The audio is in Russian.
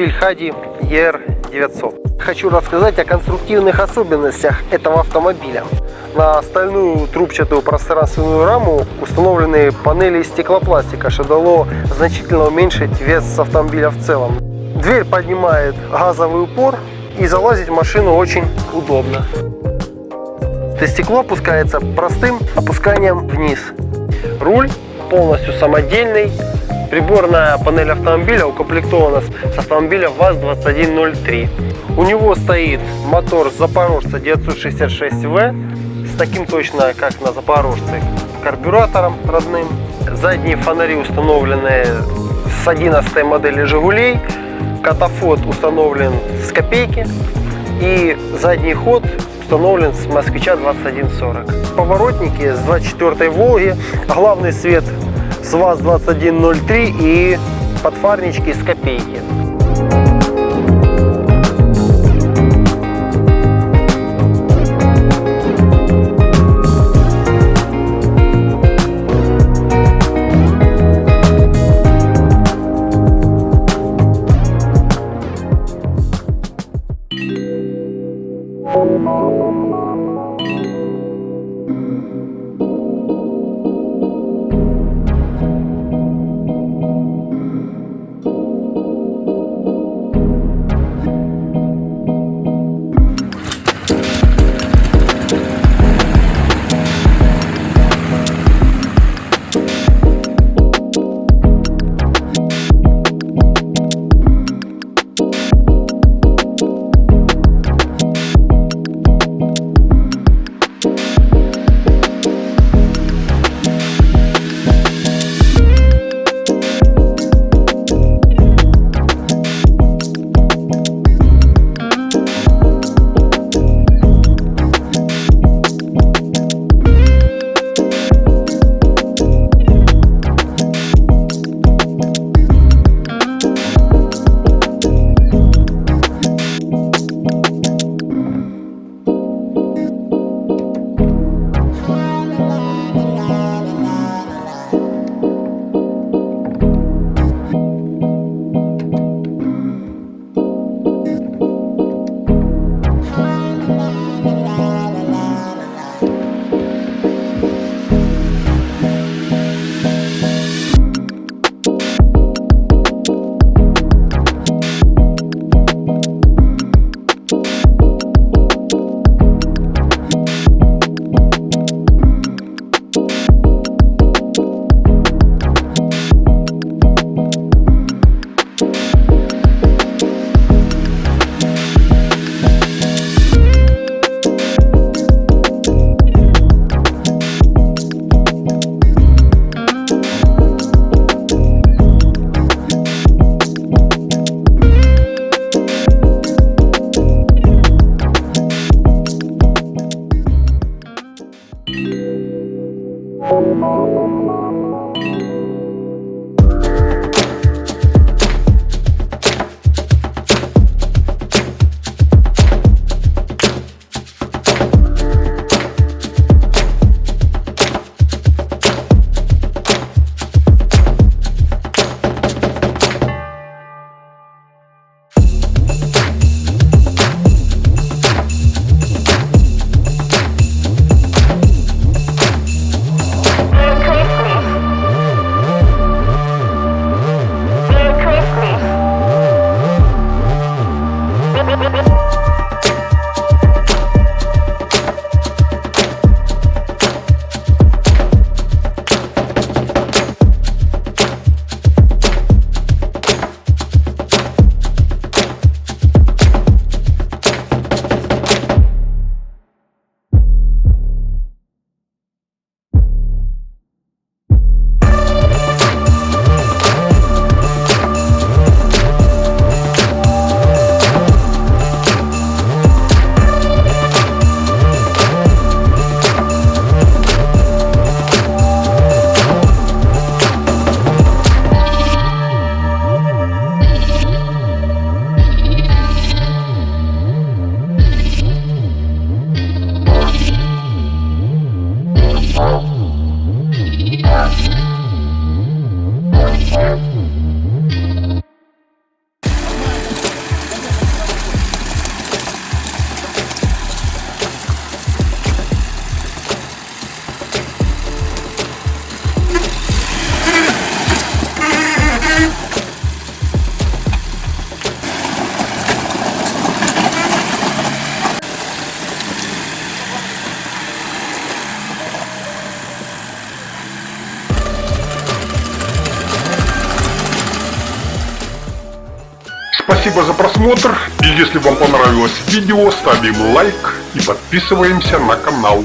Автомобиль Хади ER900. Хочу рассказать о конструктивных особенностях этого автомобиля. На стальную трубчатую пространственную раму установлены панели из стеклопластика, что дало значительно уменьшить вес автомобиля в целом. Дверь поднимает газовый упор, и залазить в машину очень удобно. Стекло опускается простым опусканием вниз. Руль полностью самодельный. Приборная панель автомобиля укомплектована с автомобиля ВАЗ-2103. У него стоит мотор Запорожца 966В с таким точно, как на Запорожце, карбюратором родным. Задние фонари установлены с 11 модели Жигулей. Катафот установлен с Копейки. И задний ход установлен с Москвича 2140. Поворотники с 24-й Волги. Главный свет с ВАЗ-2103 и подфарнички с Копейки. Спасибо за просмотр, и если вам понравилось видео, ставим лайк и подписываемся на канал.